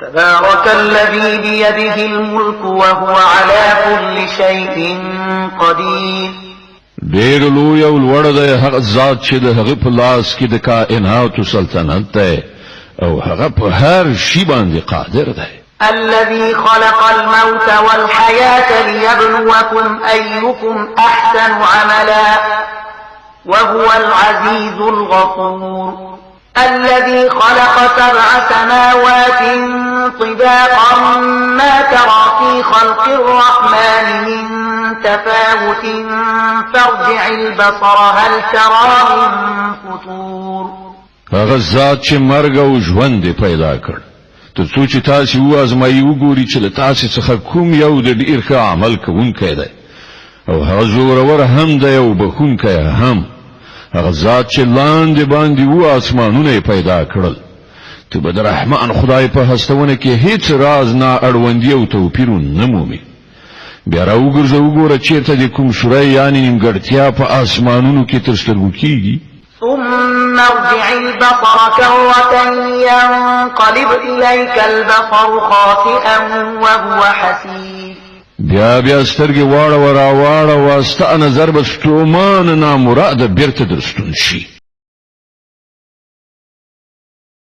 تبارك الذي بيده الملك وهو على كل شيء قدير. ډېر لوی او لوړ دی هغه ذات چې د هغه په لاس کې د کائنات سلطنت دی او هغه په هر شي باندې قادر دی. الذي خلق الموت والحياة ليبلوكم أيكم أحسن عملا وهو العزيز الغفور. الذي خلق 7 سماوات طباقا ما ترى في خلق الرحمن من تفاوت فارجع البصر هل ترى من فطور. هغه ذات چې مرګ او ژوند پیدا کړ تر څو چې تاسو وازمایي وګوري چې له تاسو څخه کوم یو د ډیر ښه عمل کوونکی دی او هغه زورور هم دی او بخونکی هم. هغه ذات چې لاندې باندې و اسمانونه پیدا کړل ته به د رحمان خدای په هستونه کې هیڅ راز نه اړوندی او توپیر نه مومي. بیا راوګرځه وګوره چیرته د کوم شورای یعنی نیمګړتیا په اسمانونو کې تر سترګو کیږي. ثم ارجع البصر كرتين ينقلب إليك البصر خاسئا وهو حسير. بیا سترګې واړه راواړه واسطه نظر به ستومان نامراد بیرته درستون شي.